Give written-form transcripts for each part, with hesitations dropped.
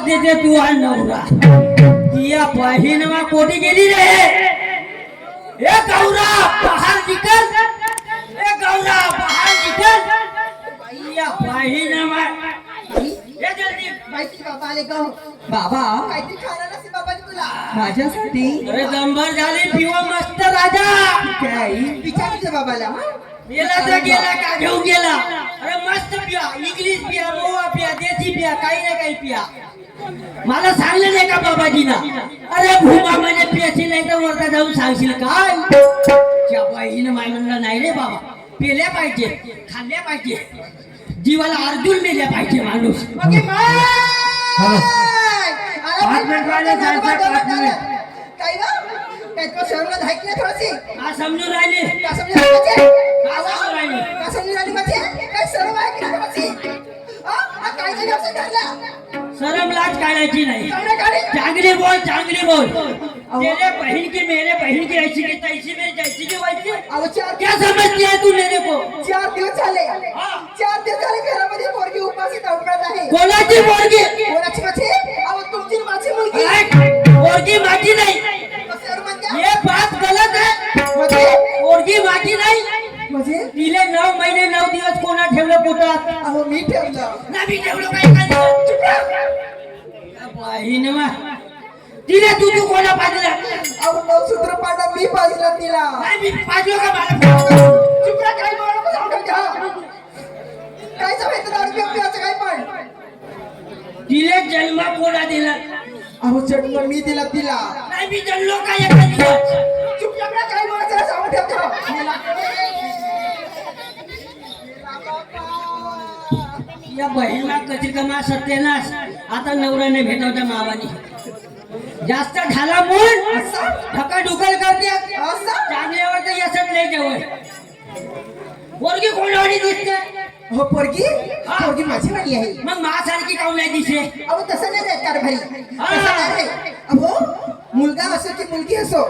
देते तू हा नवरा तिया बहीण मा कोटी गेली रे ए गौरा बाहेर निकल ए गौरा बाहेर निकल या बहीण मा ये जल्दी माहिती बाबा आले का बाबा काहीतरी खाणार नसेल बाबाने तुला माझ्यासाठी अरे दंबर झाली पिवा मस्त राजा काय विचारायचं बाबाला हा? गेला तर गेला का घेऊन गेला अरे मस्त पिया इंग्लिश पिया गोवा पिया देसी पिया काही ना काही पिया मला सांगलं नाही का बाबाजीना अरे भूमा म्हणे पियाची नाही तर वरता जाऊन सांगशील काय त्या बाईनं माय म्हणलं नाही रे बाबा पेल्या पाहिजे खाल्ल्या पाहिजे जीवाला अर्जुन मेल्या पाहिजे माणूस ओके बाय पाच मिनिट राहिले, जायचं, 5 मिनिट. काय ना काय तो शहराला धाक नाही थोडीशी का समजून राहिले का समजून राहिली का समजून राहिले का समजून राहिली माझी काय सर्व आहे की माझी हा काय काय व्यवसाय धरला शरम लाज काढायची नाही चांगलं गाडी चांगली बोल तेरे बहन की मेरे बहन की ऐसी की तैसी मेरी जैसी की वैसी अहो क्या समझती है तू मेरे को 4 दिवस झाले हा. 4 दिवस झाले घरामध्ये पोरगी उपाशी दौडत आहे कोणाची पोरगी कोणाची माझी अहो तुमची माझी मुलगी पोरगी माझी नाही सर म्हणजे ये बात गलत है म्हणजे पोरगी माझी नाही म्हणजे तिले 9 महिने 9 दिवस कोणा ठेवलं पोटात अहो मी ठेवलं नाही ठेवलं काय बहीण मा तिने तू कोणा पाजला अहो नवसूत्र पाडा मी पाजला तिला नाही मी पाजलो का मला चुपरा काय बोलू नको सांगतो का काय सांगायचं दारू पिण्याचं काय पण तिले जन्म कोणा दिला अहो जन्म मी दिला तिला नाही मी जन्मलो का एका दिवस चुपरा काय बोलायचं सांगू ठेवतो या बहिणीला कधी कमा सत्यानाश आता नवऱ्याने भेटवता मावानी जास्त झाला मूळ ढकल करते असं चांगल्यावर तर यशच नाही जवळ पोरगी कोणावानी दिसते हो पोरगी माझी वाली आहे मग माझ्यासारखी काऊन नाही दिसते अहो तसं नाही रे कारभारी तसं नाही रे अहो मुलगा असो की मुलगी असो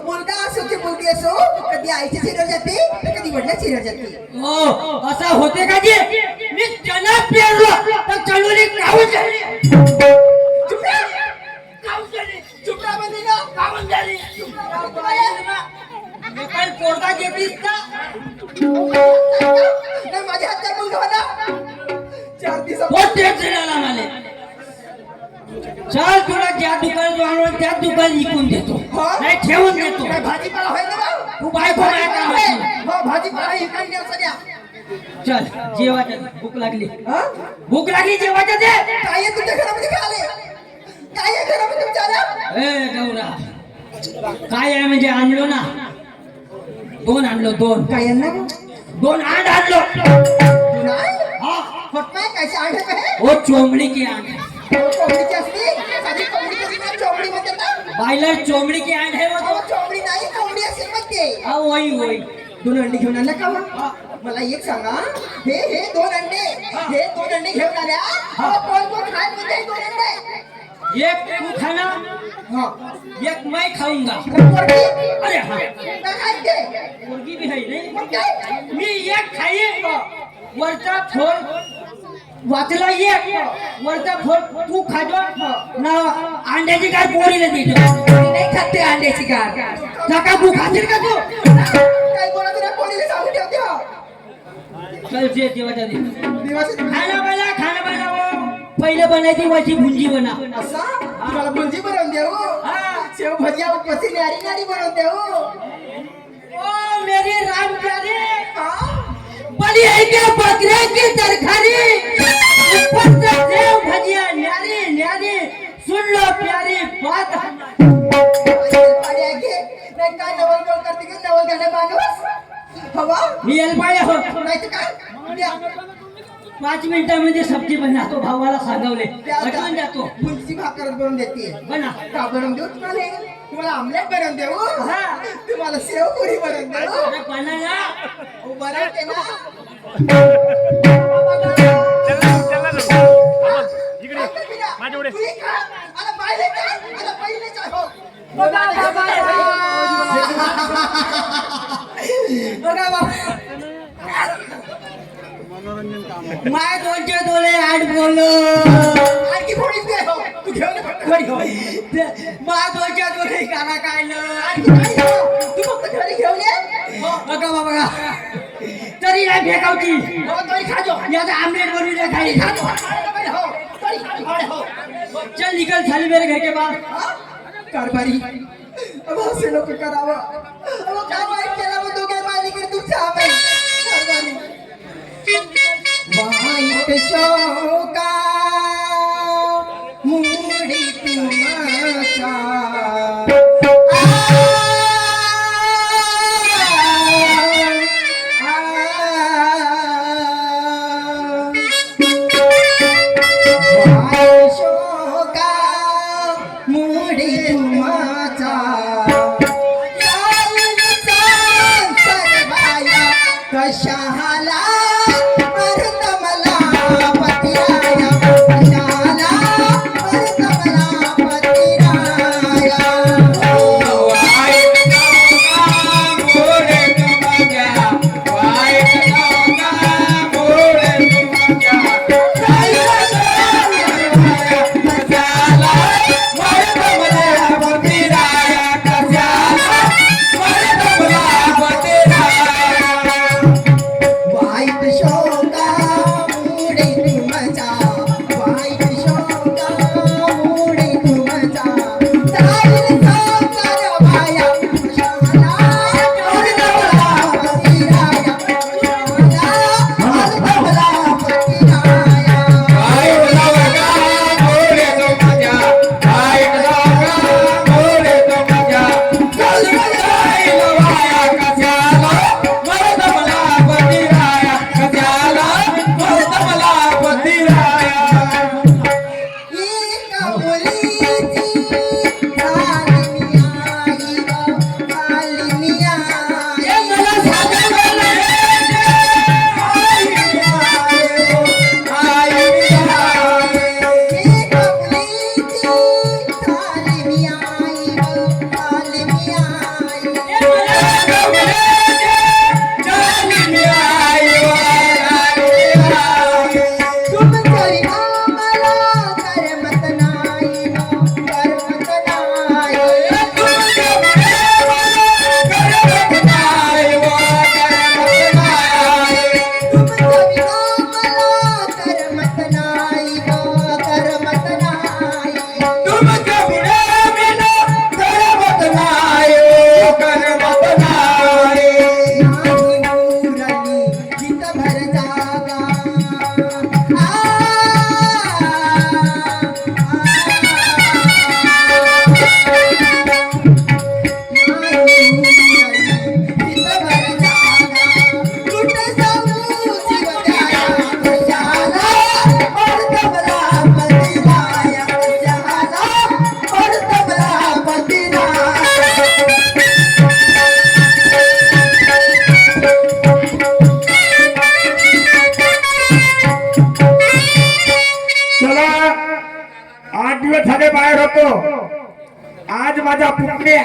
मुलगा असो की मुलगी असो कधी आईची चिरर जाते तर कधी वडिलाची चिरर जाते हो असं होते का जे मी चना पेरलो तर चळवली काऊन झाली चुपरा काऊन झाली चुपरा म्हणजे ना काऊन झाली मी काय पोरगा घेतलीस का नाही माझ्या हातात मुलगा होता 4 दिवस कोणते चिडाला मला चल तुला ज्या दुकानात आणून त्या दुकान विकून देतो नाही ठेवून देतो काय भाजीपाला होय ना भाऊ? तू बायको काय कामाची? हो भाजीपाला इकडे द्या सध्या चल जेवायचं भूक लागली हा? भूक लागली जेवायचं दे काय आहे तुमच्या घरामध्ये काय आले काय आहे घरामध्ये तुमच्या आल्या? ए गौरा काय आहे म्हणजे आणलो ना 2 आणलो 2 काय आहे ना 2 आंड आणलो नाही हा फटमाय काय आढे आहे वो चोमड़ी की आंड है कोंबडीची असते साधी कोंबडीची असते चोंबडी म्हणतात ना बायलर चोमड़ी की आंड है वो अहो चोंबडी नाही कोंबडी असेल मग ते हाँ वही 2 अंडी घेऊन आल्या का मग? मला एक सांगा हे 2 अंडे हे 2 अंडे घेऊन आल्या अहो, कोण खाय म्हणजे 2 अंडे एक तू खाना हा एक मैं खाऊंगा पोरगी अरे हाँ काय खायचे मुर्गी भी है नहीं मग काय मी एक खाईन वरचा फोन वाचला एक वरचा फोन तू खाजो ना अंड्याची काय पोरीला देतो नाही खाते अंड्याची गार नका तू खाशील का तू काय बोलायचं ना पोरीला सांगू ठेवते हो. चल जे जेवायचा दे दिवस खाना बना वो पहिले बनायची वची भुंजी बना असा तुम्हाला भुंजी बनवून देऊ हाँ। शेव भजिया उपस्थित न्यारी बनवून देऊ ओ मेरे राम प्यारे हा? बड़ी है क्या बकरे की तरकारी ऊपर से सेव भजिया न्यारी न्यारी सुन लो प्यारी बात पाडी आहे की? नाही काय नवल गोल करते की नवल गाणं माणूस हवा मी एलपाया हो नाही तर काय द्या. 5 मिनिटांमध्ये सब्जी बनवतो भावाला सांगवले द्या, द्या. पटवून जातो भुंजी भाकर बनवून देते बना का बनवून देऊ तुम्हाला आमलेट बनवून देऊ हा. तुम्हाला शेव पुरी बनवून देऊ अरे बनाना अहो, बनवते ना माझ्याकडे तू खा. आता पाहिले का? आता पहिले काय हो? बघा बाबा माय 2 चे 2 8 बोलो आणखी फोडीच दे हो. तू माझ्या दोन्ही गाणं काढलं तू फक्त घरी घेऊन ये बघा बाबा तरी नाही फेकावची याचा आमलेट बनवून खाली चल निकल साली मेरे घर के बाहर कारभारी अब असे लोक करावं अब काय वाईट केला मग दोघे मालिकेत तुमच्या आम्ही कारभारी वाईट शोका मुडी तुमचा शोका मुडी तुमचा कशाला मरत मला पतिराया कशाला मरत मला पतिराया वाईट शोका मुडी तुमचा वाईट शोका मुडी तुमचा जाईल संसार माया कशाला मरत मला पतिराया कशाला मरत मला पतिराया एका मुलीची झाली आई झाली आई मला एका मुलीची झाली तुम तरी आम्हाला करमत नाही करमत नाही तुम तरी आम्हाला करमत नाही करमत नाही नाही उरली जितभर जागा चला 8 दिवस झाले बाहेर होतो आज माझा पुतण्या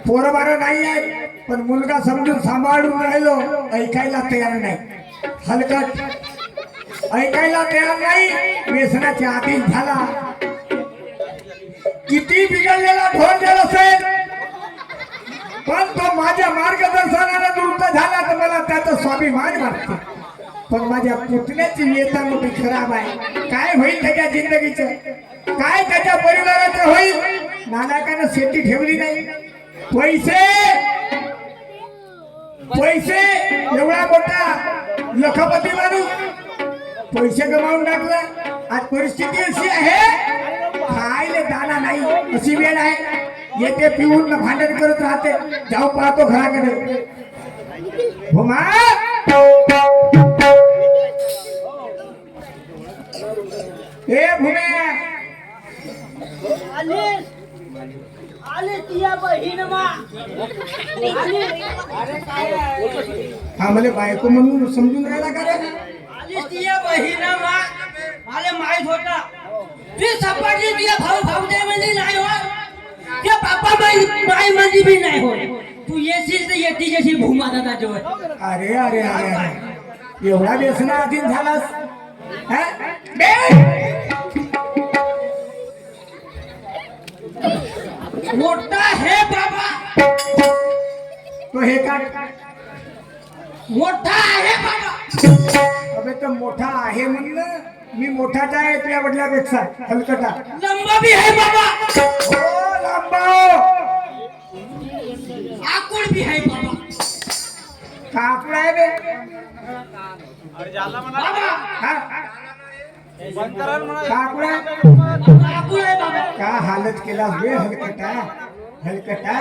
पोरबारा नाही आहे पण मुलगा समजून सांभाळून राहिलो ऐकायला तयार नाही हलकट ऐकायला तयार नाही व्यसनाच्या आधीन झाला किती बिघडलेला ढोल झाला असेल पण तो माझ्या मार्गदर्शनाला दुरुस्त झाला तर मला त्याचा स्वाभिमान वाटतो पण माझ्या पुतण्याची व्यथा मोठी खराब आहे काय होईल त्याच्या जिंदगीचं काय त्याच्या परिवाराचं होईल नानाकानं शेती ठेवली नाही पैसे पैसे एवढा मोठा लखपती माणूस पैसे गमावून टाकला आज परिस्थिती अशी आहे खायला दाना नाही अशी वेळ आहे येते पिऊन भांडण करत राहते जाऊ पाहतो घराकडे भूमा ए भूमे आले तिया बहीण मा हा मला बायको म्हणून समजून राहिला का रे आली तिया बहीण मा मला माहित होता ती सपाटली तिया भाऊ भाऊ दे म्हणजे नाही हो त्या बापा माई म्हणजे बी नाही हो तू येशील तर येती जशी भूमा दादा जोर अरे अरे अरे अरे एवढा व्यसना अधीन झालास हा? बे! का? मोठा आहे बाबा. अबे तर मोठा आहे म्हणलं, मी मोठाच आहे तुझ्या वडिलापेक्षा हलकटा. लंबा भी आहे बाबा. हो लांबा. आकुड भी आहे बाबा. काकूड आहे बे. बाबा हा? काकूड आहे. आकुड आहे बाबा. का हालत केला बे हलकटा, हलकटा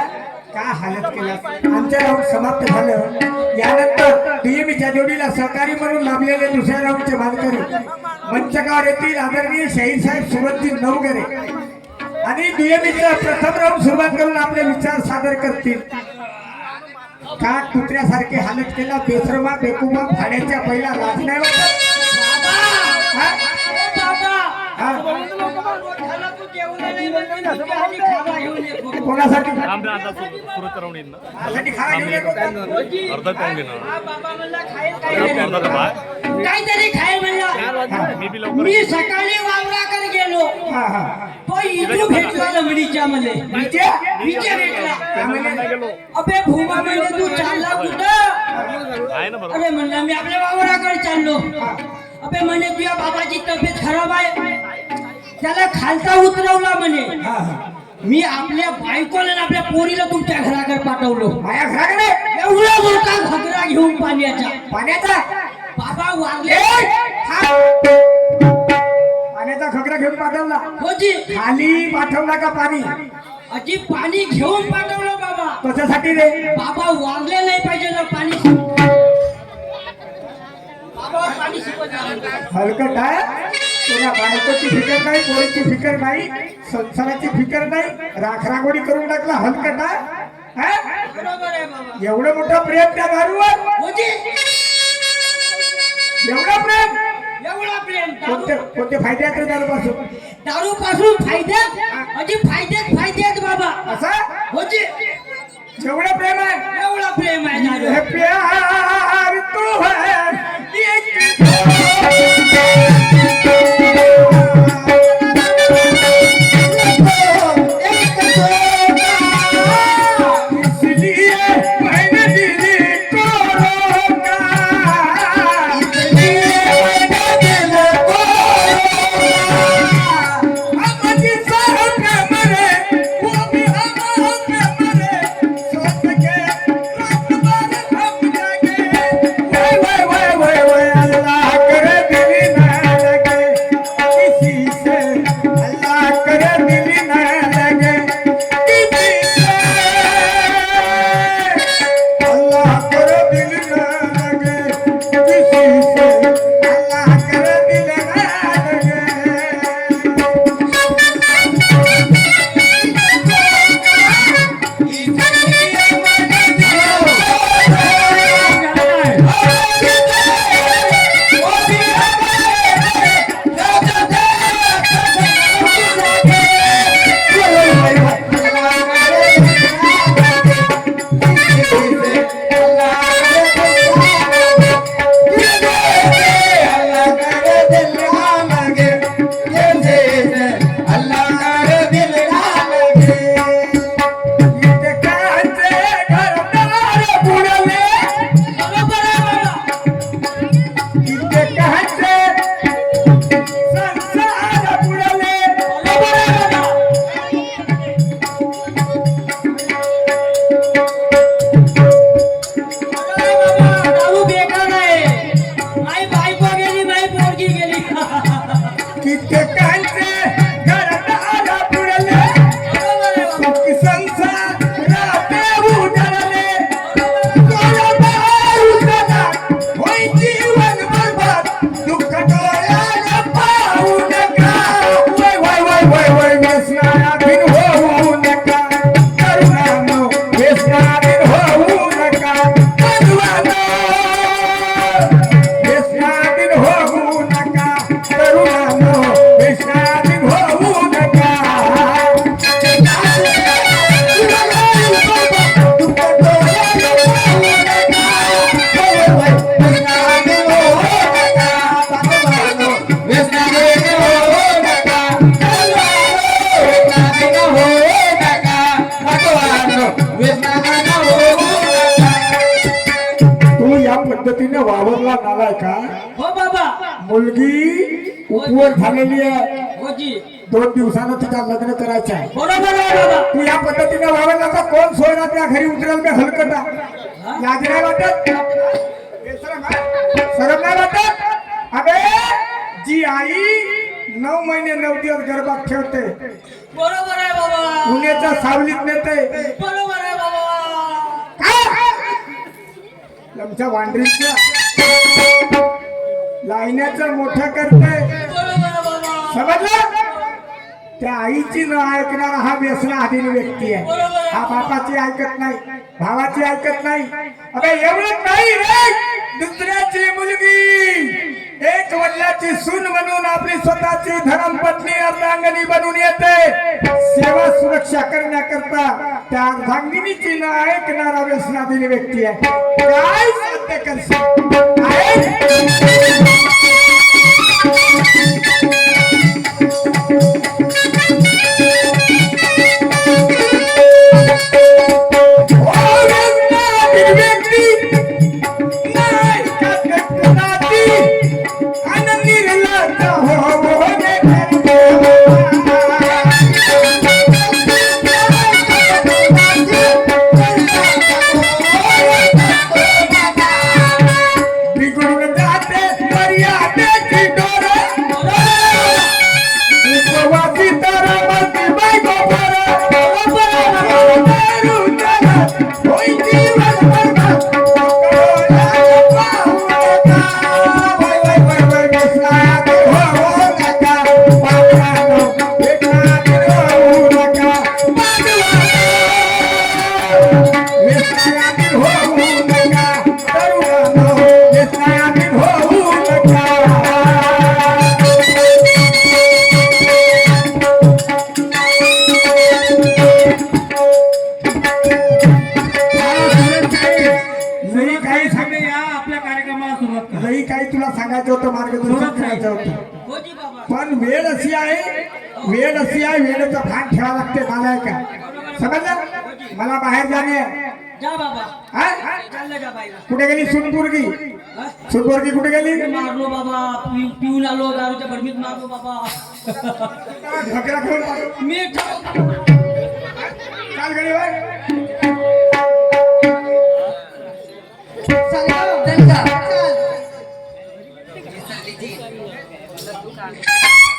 का हालत केला. आमच्या राऊंड समाप्त झालं. यानंतर बीएमच्या जोडीला सहकारी म्हणून लाभलेले दुसऱ्या राऊंडचे मानकरी मंचकावर येथील आदरणीय शाहीर साहेब सुरतजी नवगरे आणि बीएमचा प्रथम राऊंड सुरुवात करून आपले विचार सादर करतील. का कुत्र्यासारखे हालत केला बेसरमा बेकुमा भाड्याच्या पहिला लाज नाही वाटत. हा? बाबा हा? मोठाला तू जेवला नाही म्हणून तुझ्या आधी खावा घेऊन ये. कोणासाठी सुरत राहून येईन ना साठी खावा घेऊन येतो का? अर्धा पाहून घेणार हा बाबा म्हणला खाईल अर्धा काहीतरी. बाय काहीतरी खाईल म्हणला. मी बी लवकर मी सकाळी वावराकडे गेलो. हा हा. तो इथू भेटला लमडीच्या मध्ये. विजय? विजय भेटला. काय म्हणे? गेलो अबे भूमा म्हणजे तू चालला कुठं? आहे ना बरोबर अरे म्हणलं मी आपल्या वावराकडे चाललो. अबे म्हणे तुझ्या बाबाची तब्येत खराब आहे, त्याला खालता उतरवला म्हणे. हा हा. मी आपल्या बायकोला आणि आपल्या पोरीला तुमच्या घराकडे पाठवलो. माया घराकडे एवढा मोठा घगरा घेऊन पाण्याचा. पाण्याचा बाबा वारले. पाण्याचा खगरा घेऊन पाठवला. होती खाली पाठवला का पाणी? अजी पाणी घेऊन पाठवलं बाबा. कशासाठी रे? बाबा वारले नाही पाहिजे ना पाणी. बाबा पाणी शिकवत आहे. हलकट आहे. तुला बायकोची फिकर नाही, पोरीची फिकर नाही, संसाराची फिकर नाही, राखरागोडी करून टाकला हलकट आहे. हा? बरोबर आहे बाबा. एवढं मोठं प्रेम त्या दारूवर, होती एवढं प्रेम. एवढा प्रेम. कोणते कोणते फायदे आहेत रे दारूपासून? दारू पासून फायद्यात अजी फायद्यात बाबा. असं होती एवढं प्रेम आहे. एवढा प्रेम आहे दारू. हे प्यार तू है एक इसलिए मैंने दिल को रोका, इसलिए मैंने दिल को रोका। हम जिस पे मरे वो भी हम पे मरे, सोच के रात भर हम जागे। वो अल्लाह करे दिल न लगे किसी से, अल्लाह करे दिल न लगे किसी से, अल्लाह करे दिल न लगे किसी से, अल्लाह करे दिल न लगे। बरोबर आहे बाबा. बरोबर आहे बाबा. बरोबर आहे बाबा. दारू बेकार आहे. माई बायको गेली, माई पोरगी गेली. कित्येकांचे घरदार बुडले, बरोबर आहे बाबा. सुख संसाराते उजळले, डोळ्यात उजळला, होय जीवन बरबाद, दुःख डोळ्याला पाहू नका. वय व्यसनाधीन होऊ नका, तरुणांनो व्यसनाधीन होऊ नका, तरुणांनो व्यसनाधीन होऊ नका, तरुणांनो व्यसनाधीन उपवर झालेली आहे होजी 2 दिवसानं तुझं लग्न करायचं आहे बरोबर आहे बाबा तू या पद्धतीने वावरला तर कोण सोयरा त्या घरी उतरेल मी हलकटा लाज नाही वाटत शरम नाही वाटत अबे जी आई 9 महिने 9 दिवस गर्भात ठेवते बरोबर आहे बाबा पुण्याच्या सावलीत नेते बरोबर आहे बाबा आमच्या वांडरीच्या लाईण्याचं मोठं करते बरोबर आहे बाबा समजलं त्या आईची न ऐकणारा हा व्यसनाधीन व्यक्ती आहे हा बापाची ऐकत नाही भावाची ऐकत नाही अबे एवढं नाही रे दुसऱ्याची मुलगी एक वडिलाची सून म्हणून आपली स्वतःची धर्मपत्नी अर्धांगिनी बनून येते सेवा सुरक्षा करण्याकरता त्या अर्धांगिनीची न ऐकणारा व्यसनाधीन व्यक्ती आहे काय सत्य करशील वेळ अशी आहे वेळेचं भान ठेवावं लागते मला का समजलं मला बाहेर जाणे जा बाबा हा? चाललं जा बाईला कुठे गेली सुनपुरगी सुनपुरगी कुठे गेली मारलो बाबा पिऊन आलो दारूच्या बडमीत मारलो बाबा ढकला घेऊन पाठव. मी चाल गडी बाय चालेल का? चल.